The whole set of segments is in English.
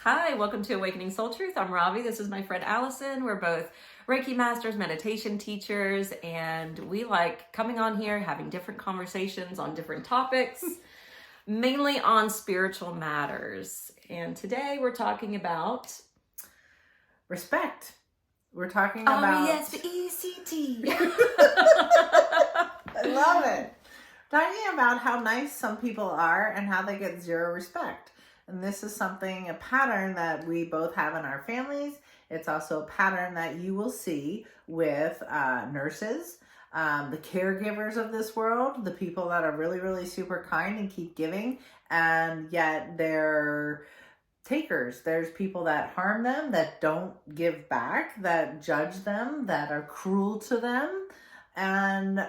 Hi, welcome to Awakening Soul Truth. I'm Ravi. This is my friend Allison. We're both Reiki masters, meditation teachers, and we like coming on here, having different conversations on different topics, mainly on spiritual matters. And today we're talking about respect. We're talking about R-E-S-P-E-C-T. I love it. Talking about how nice some people are and how they get zero respect. And this is a pattern that we both have in our families. It's also a pattern that you will see with nurses, the caregivers of this world, the people that are really, really super kind and keep giving, and yet they're takers. There's people that harm them, that don't give back, that judge them, that are cruel to them. And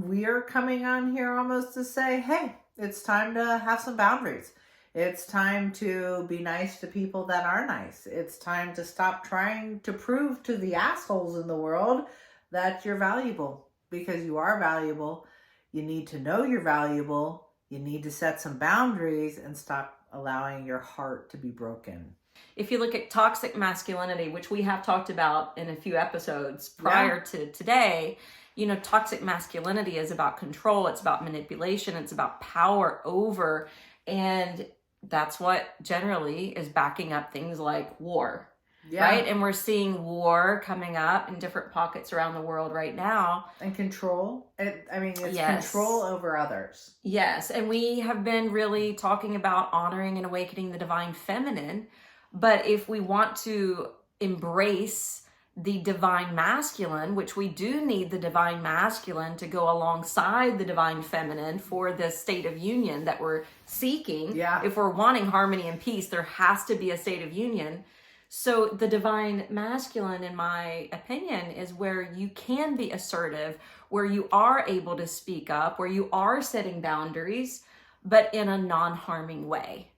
we are coming on here almost to say, hey, it's time to have some boundaries. It's time to be nice to people that are nice. It's time to stop trying to prove to the assholes in the world that you're valuable, because you are valuable. You need to know you're valuable. You need to set some boundaries and stop allowing your heart to be broken. If you look at toxic masculinity, which we have talked about in a few episodes prior to today, you know, toxic masculinity is about control. It's about manipulation. It's about power over. And that's what generally is backing up things like war, right? And we're seeing war coming up in different pockets around the world right now. And control. It's control over others. Yes. And we have been really talking about honoring and awakening the divine feminine. But if we want to embrace the divine masculine, which we do need the divine masculine to go alongside the divine feminine for the state of union that we're seeking. If we're wanting harmony and peace, there has to be a state of union. So the divine masculine, in my opinion, is where you can be assertive, where you are able to speak up, where you are setting boundaries, but in a non-harming way.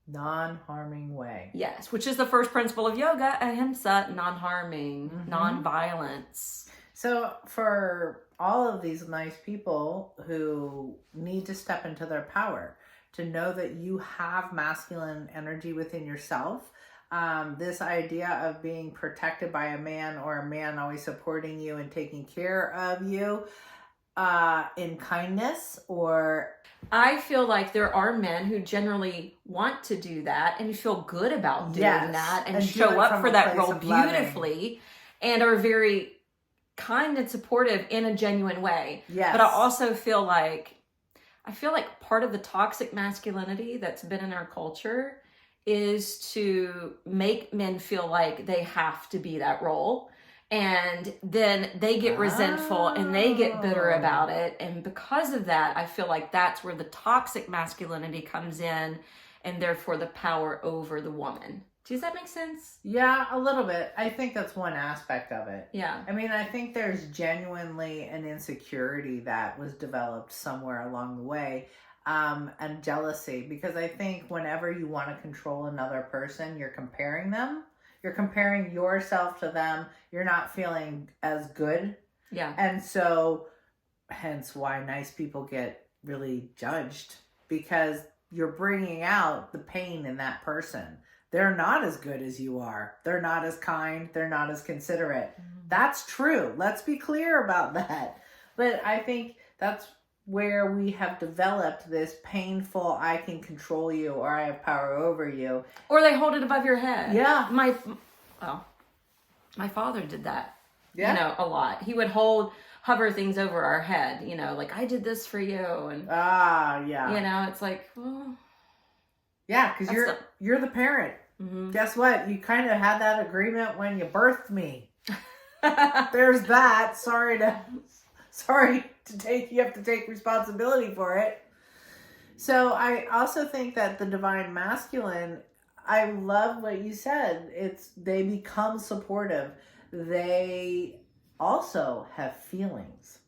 Non-harming way. Yes, which is the first principle of yoga, ahimsa, non-harming, non-violence. So for all of these nice people who need to step into their power, to know that you have masculine energy within yourself, this idea of being protected by a man, or a man always supporting you and taking care of you in kindness, or... I feel like there are men who generally want to do that and feel good about doing that and show up for that role beautifully and are very kind and supportive in a genuine way. But I also feel like part of the toxic masculinity that's been in our culture is to make men feel like they have to be that role. And then they get resentful and they get bitter about it. And because of that, I feel like that's where the toxic masculinity comes in, and therefore the power over the woman. Does that make sense? Yeah, a little bit. I think that's one aspect of it. Yeah. I mean, I think there's genuinely an insecurity that was developed somewhere along the way, and jealousy. Because I think whenever you want to control another person, you're comparing them. You're comparing yourself to them. You're not feeling as good. Yeah. And so, hence why nice people get really judged, because you're bringing out the pain in that person. They're not as good as you are. They're not as kind. They're not as considerate. That's true. Let's be clear about that. But I think that's where we have developed this painful, I can control you, or I have power over you. Or they hold it above your head. Yeah. My father did that, you know, a lot. He would hover things over our head, you know, like, I did this for you. And you know, it's like, well. Yeah, because you're the parent. Guess what? You kind of had that agreement when you birthed me. There's that. Sorry to take, you have to take responsibility for it. So I also think that the divine masculine, I love what you said. They become supportive. They also have feelings.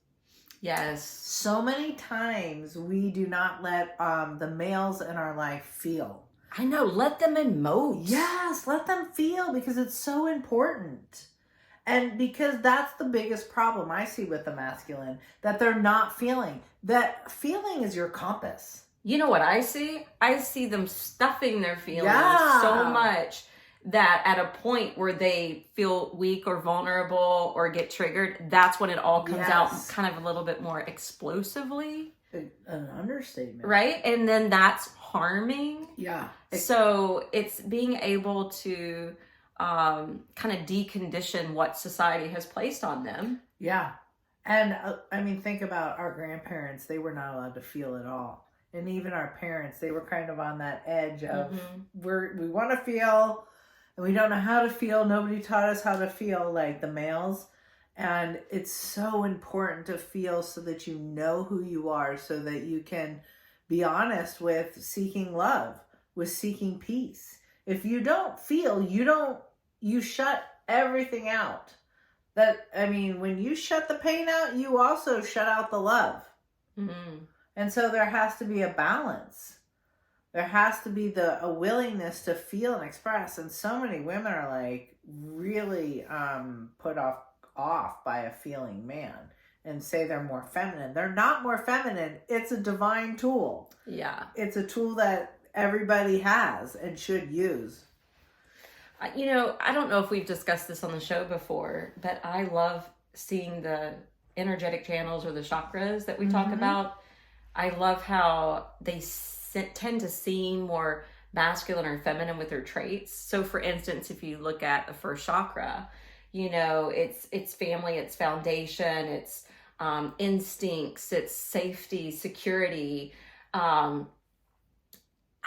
Yes. So many times we do not let the males in our life feel. I know. Let them emote. Yes, let them feel, because it's so important. And because that's the biggest problem I see with the masculine, that they're not feeling. That feeling is your compass. You know what I see? I see them stuffing their feelings so much that at a point where they feel weak or vulnerable or get triggered, that's when it all comes out kind of a little bit more explosively. An understatement. Right? And then that's harming. Yeah. So it's being able to kind of decondition what society has placed on them. Yeah. And I mean, think about our grandparents. They were not allowed to feel at all. And even our parents, they were kind of on that edge of we want to feel and we don't know how to feel. Nobody taught us how to feel, like the males. And it's so important to feel so that you know who you are, so that you can be honest with seeking love, with seeking peace. If you don't feel, you shut everything out. When you shut the pain out, you also shut out the love. Mm-hmm. And so there has to be a balance. There has to be a willingness to feel and express. And so many women are like really put off by a feeling man and say they're more feminine. They're not more feminine. It's a divine tool. Yeah. It's a tool that everybody has and should use. You know, I don't know if we've discussed this on the show before, but I love seeing the energetic channels or the chakras that we talk about. I love how they tend to seem more masculine or feminine with their traits. So for instance, if you look at the first chakra, you know, it's family, it's foundation, it's instincts, it's safety, security. I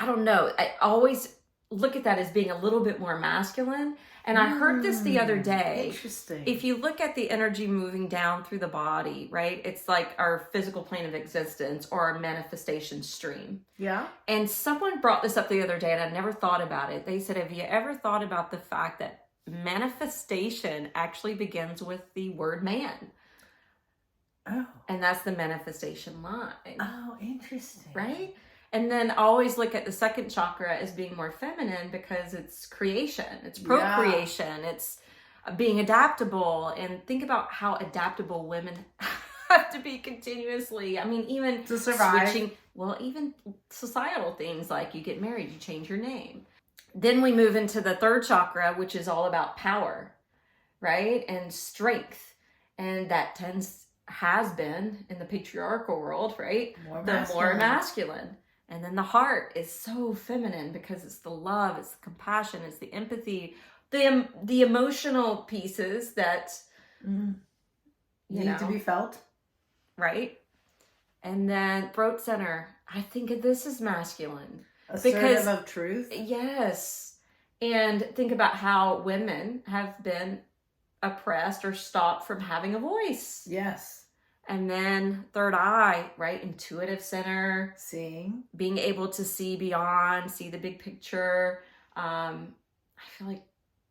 don't know. I always look at that as being a little bit more masculine. And I heard this the other day. Interesting. If you look at the energy moving down through the body, right? It's like our physical plane of existence or our manifestation stream. Yeah. And someone brought this up the other day and I never thought about it. They said, have you ever thought about the fact that manifestation actually begins with the word man? Oh. And that's the manifestation line. Oh, interesting. Right? And then always look at the second chakra as being more feminine because it's creation, it's procreation, it's being adaptable. And think about how adaptable women have to be continuously. I mean, even to survive. Even societal things like you get married, you change your name. Then we move into the third chakra, which is all about power, right? And strength. And that has been in the patriarchal world, right? More masculine. And then the heart is so feminine because it's the love, it's the compassion, it's the empathy, the emotional pieces that need to be felt. Right? And then throat center, I think of this as masculine. Assertive of truth. Yes. And think about how women have been oppressed or stopped from having a voice. Yes. And then third eye, right? Intuitive center. Seeing. Being able to see beyond, see the big picture. I feel like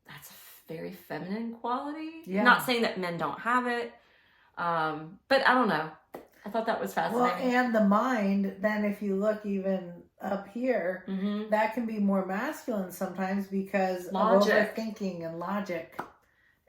that's a very feminine quality. Yeah. Not saying that men don't have it. But I don't know. I thought that was fascinating. Well, and the mind, then if you look even up here, that can be more masculine sometimes because of overthinking and logic.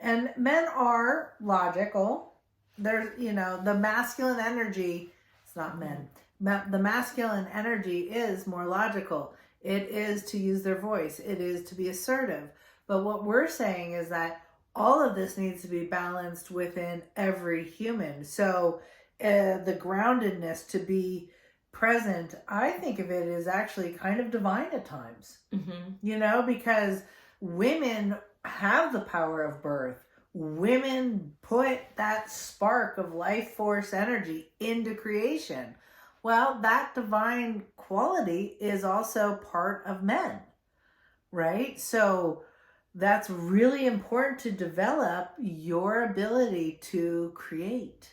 And men are logical. There's, the masculine energy, it's not men. The masculine energy is more logical. It is to use their voice. It is to be assertive. But what we're saying is that all of this needs to be balanced within every human. So the groundedness to be present, I think of it as actually kind of divine at times. Because women have the power of birth. Women put that spark of life force energy into creation. Well, that divine quality is also part of men, right? So that's really important to develop your ability to create.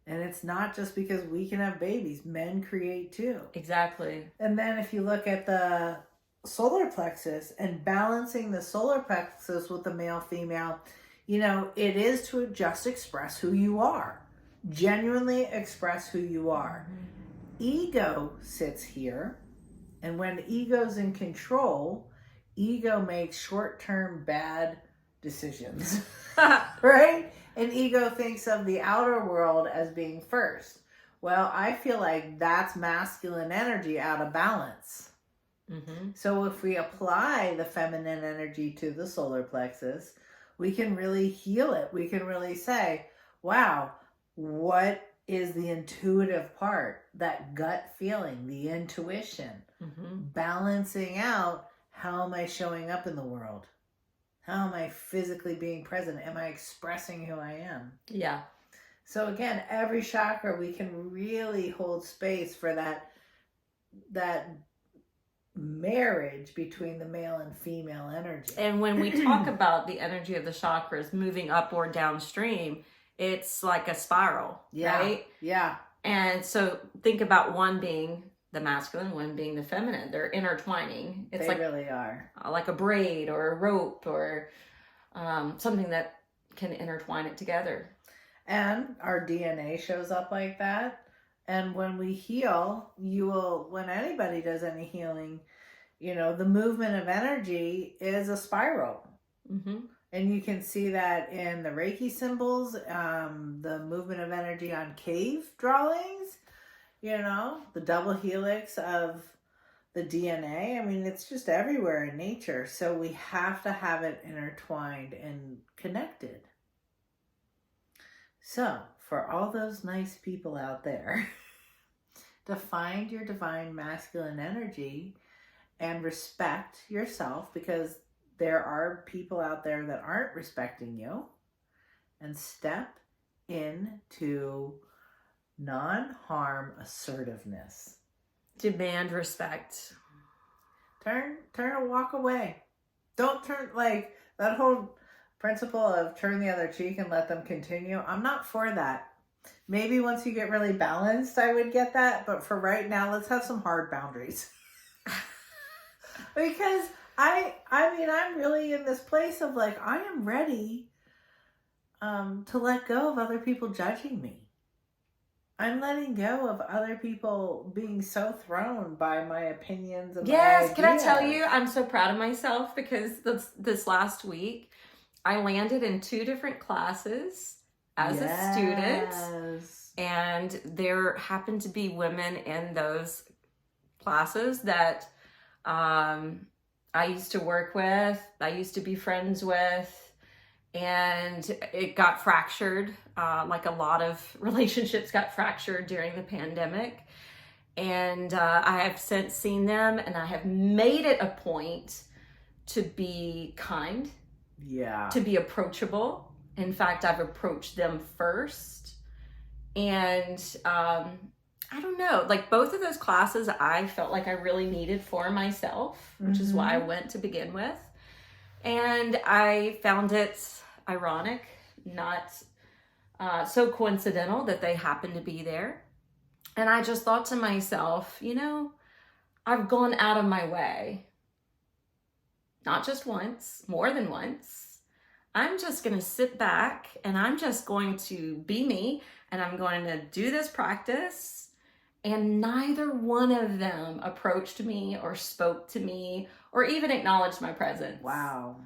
And it's not just because we can have babies. Men create too. Exactly. And then if you look at the solar plexus and balancing the solar plexus with the male-female, it is to just express who you are. Genuinely express who you are. Ego sits here. And when ego's in control, ego makes short-term bad decisions. Right? And ego thinks of the outer world as being first. Well, I feel like that's masculine energy out of balance. So if we apply the feminine energy to the solar plexus, we can really heal it. We can really say, wow, what is the intuitive part, that gut feeling, the intuition, balancing out, how am I showing up in the world? How am I physically being present? Am I expressing who I am? Yeah. So again, every chakra, we can really hold space for that marriage between the male and female energy. And when we talk about the energy of the chakras moving up or downstream, it's like a spiral, right? Yeah. And so think about one being the masculine, one being the feminine. They're intertwining. It's they really are. Like a braid or a rope or something that can intertwine it together. And our DNA shows up like that. And when we heal, when anybody does any healing, the movement of energy is a spiral. And you can see that in the Reiki symbols, the movement of energy on cave drawings, the double helix of the DNA. I mean, it's just everywhere in nature. So we have to have it intertwined and connected. So for all those nice people out there, to find your divine masculine energy and respect yourself, because there are people out there that aren't respecting you, and step into non-harm assertiveness. Demand respect. Turn and walk away. Don't turn, like that whole principle of turn the other cheek and let them continue. I'm not for that. Maybe once you get really balanced, I would get that. But for right now, let's have some hard boundaries. Because I mean, I'm really in this place of like, I am ready to let go of other people judging me. I'm letting go of other people being so thrown by my opinions and yes, can I tell you, I'm so proud of myself because this last week, I landed in 2 different classes as a student. And there happened to be women in those classes that I used to work with, I used to be friends with, and it got fractured. Like a lot of relationships got fractured during the pandemic. And I have since seen them, and I have made it a point to be kind, to be approachable. In fact, I've approached them first. And I don't know, like both of those classes I felt like I really needed for myself, which is why I went to begin with. And I found it ironic, not so coincidental that they happened to be there. And I just thought to myself, I've gone out of my way, not just once, more than once. I'm just going to sit back and I'm just going to be me, and I'm going to do this practice. And neither one of them approached me or spoke to me or even acknowledged my presence. Wow.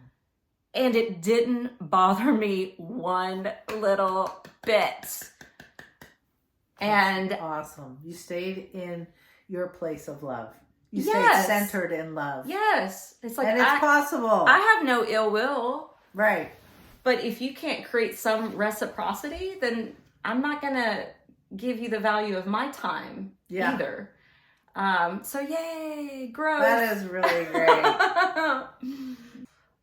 And it didn't bother me one little bit. And awesome. You stayed in your place of love. You stayed centered in love. Yes. It's like, and it's possible. I have no ill will. Right. But if you can't create some reciprocity, then I'm not going to give you the value of my time either. So yay, growth. That is really great.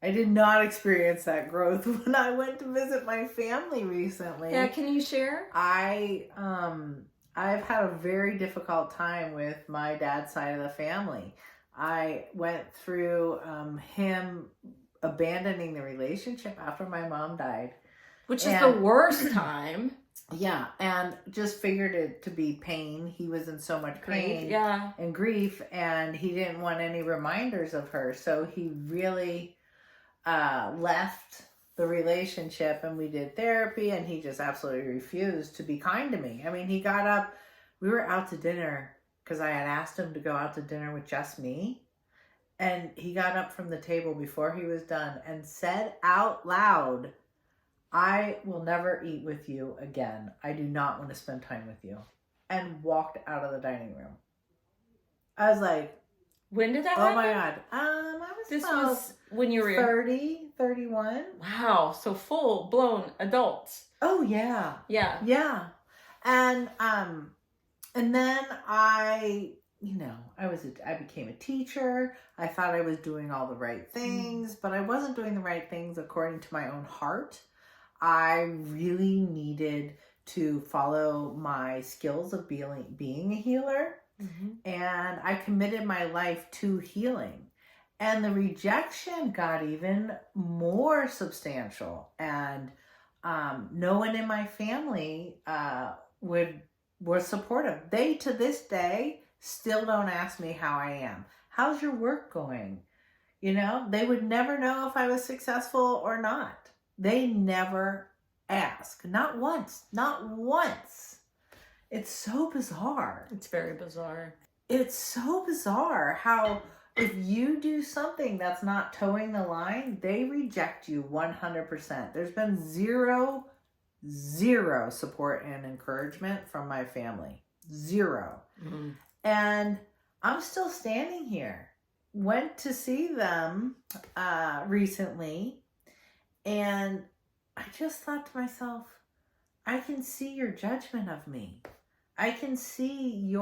I did not experience that growth when I went to visit my family recently. Yeah, can you share? I've had a very difficult time with my dad's side of the family. I went through him abandoning the relationship after my mom died. Which is the worst time. Yeah, and just figured it to be pain. He was in so much pain and grief, and he didn't want any reminders of her. So he really left the relationship, and we did therapy, and he just absolutely refused to be kind to me. I mean, he got up, we were out to dinner because I had asked him to go out to dinner with just me. And he got up from the table before he was done and said out loud, I will never eat with you again. I do not want to spend time with you. and walked out of the dining room. I was like, when did that happen? Oh my God. This was when you were 30, 31. Wow. So full blown adults. Oh yeah. Yeah. Yeah. And then I became a teacher. I thought I was doing all the right things, but I wasn't doing the right things according to my own heart. I really needed to follow my skills of being a healer. Mm-hmm. And I committed my life to healing. And the rejection got even more substantial. And no one in my family was supportive. They, to this day, still don't ask me how I am. How's your work going? You know, they would never know if I was successful or not. They never ask. Not once. Not once. It's so bizarre. It's very bizarre. It's so bizarre how if you do something that's not towing the line, they reject you 100%. There's been zero support and encouragement from my family. Zero. Mm-hmm. And I'm still standing here. Went to see them recently, and I just thought to myself, I can see your judgment of me. I can see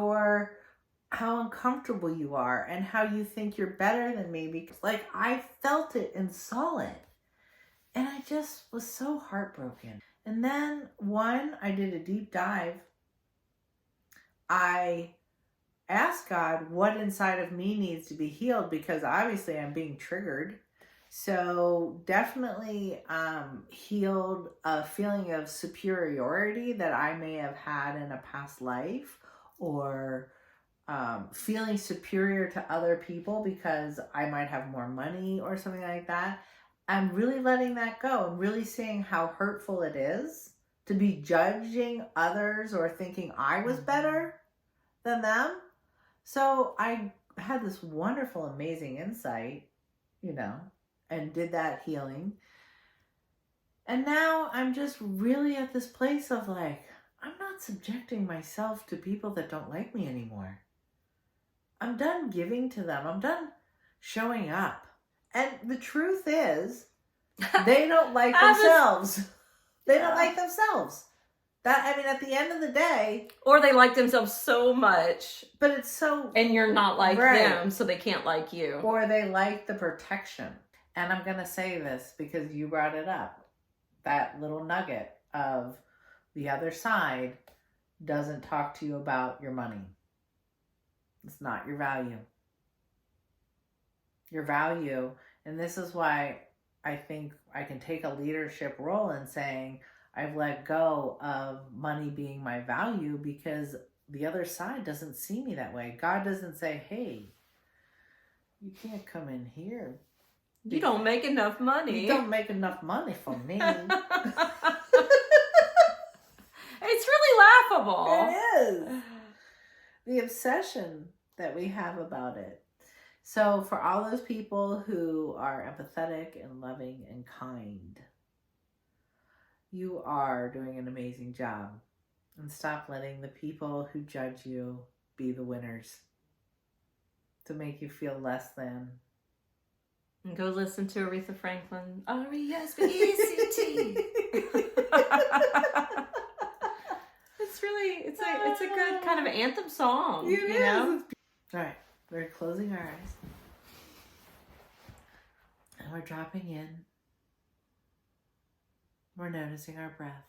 how uncomfortable you are and how you think you're better than me, because like I felt it and saw it. And I just was so heartbroken. And then I did a deep dive. I asked God what inside of me needs to be healed, because obviously I'm being triggered. So definitely healed a feeling of superiority that I may have had in a past life, or feeling superior to other people because I might have more money or something like that. I'm really letting that go and really seeing how hurtful it is to be judging others or thinking I was better than them. So I had this wonderful, amazing insight, and did that healing. And now I'm just really at this place of like, I'm not subjecting myself to people that don't like me anymore. I'm done giving to them. I'm done showing up. And the truth is, they don't like themselves. They don't like themselves. At the end of the day. Or they like themselves so much. But it's so. And you're not like them, so they can't like you. Or they like the protection. And I'm going to say this because you brought it up. That little nugget of the other side doesn't talk to you about your money. It's not your value. Your value, and this is why I think I can take a leadership role in saying I've let go of money being my value, because the other side doesn't see me that way. God doesn't say, hey, you can't come in here. You don't make enough money. You don't make enough money for me. It's really laughable. It is. The obsession that we have about it. So for all those people who are empathetic and loving and kind, you are doing an amazing job. And stop letting the people who judge you be the winners to make you feel less than. And go listen to Aretha Franklin. R-E-S-P-E-C-T. It's a good kind of anthem song. It is. All right, we're closing our eyes. And we're dropping in. We're noticing our breath.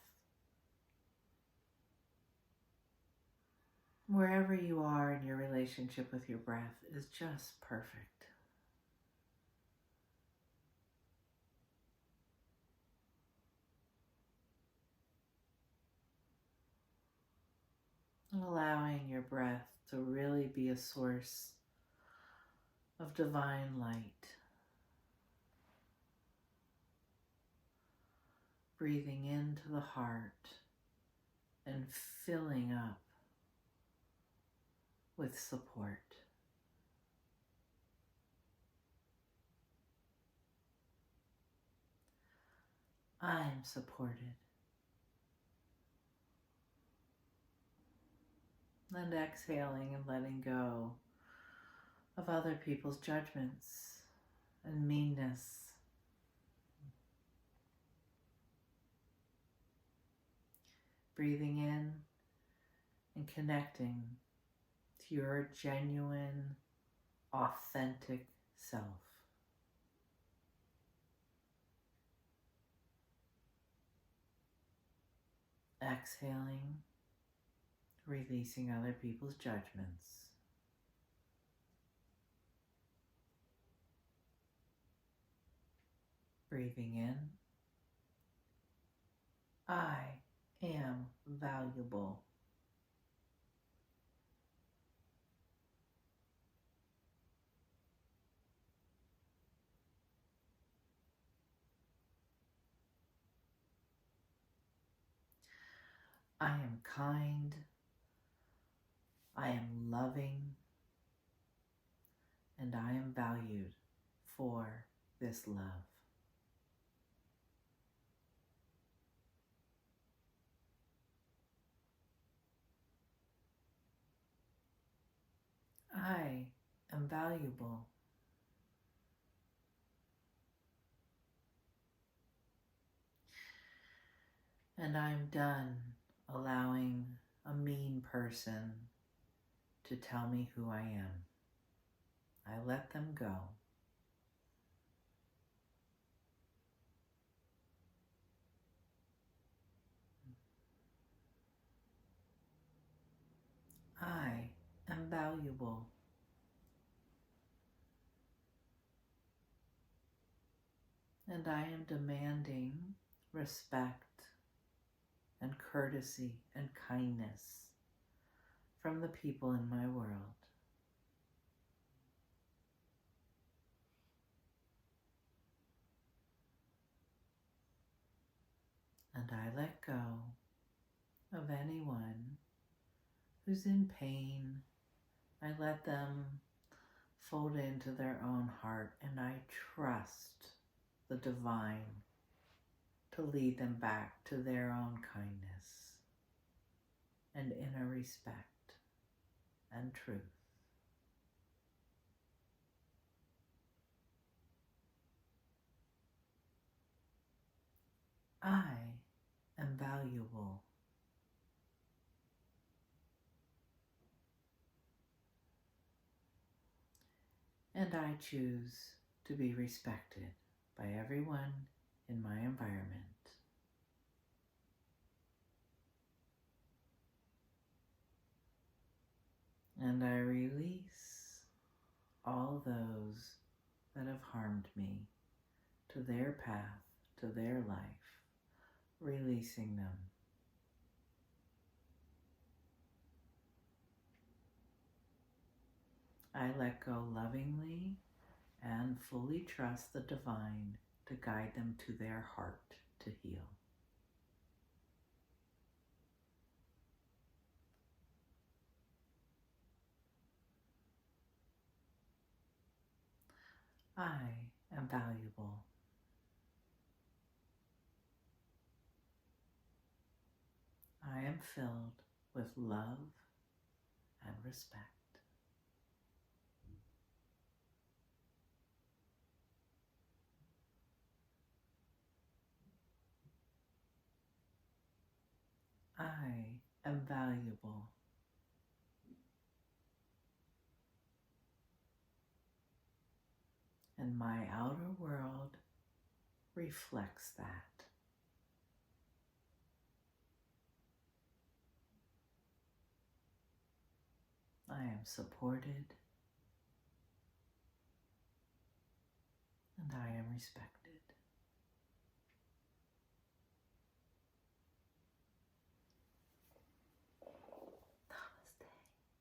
Wherever you are in your relationship with your breath is just perfect. Allowing your breath to really be a source of divine light. Breathing into the heart and filling up with support. I'm supported. And exhaling and letting go of other people's judgments and meanness. Breathing in and connecting to your genuine, authentic self. Exhaling, releasing other people's judgments. Breathing in, I am valuable. I am kind. I am loving. And I am valued for this love. I am valuable. And I'm done allowing a mean person to tell me who I am. I let them go. I am valuable. And I am demanding respect and courtesy and kindness from the people in my world. And I let go of anyone who's in pain. I let them fold into their own heart, and I trust the divine to lead them back to their own kindness and inner respect and truth. I am valuable. And I choose to be respected by everyone in my environment. And I release all those that have harmed me to their path, to their life, releasing them. I let go lovingly and fully trust the divine to guide them to their heart to heal. I am valuable. I am filled with love and respect. I am valuable. And my outer world reflects that. I am supported and I am respected.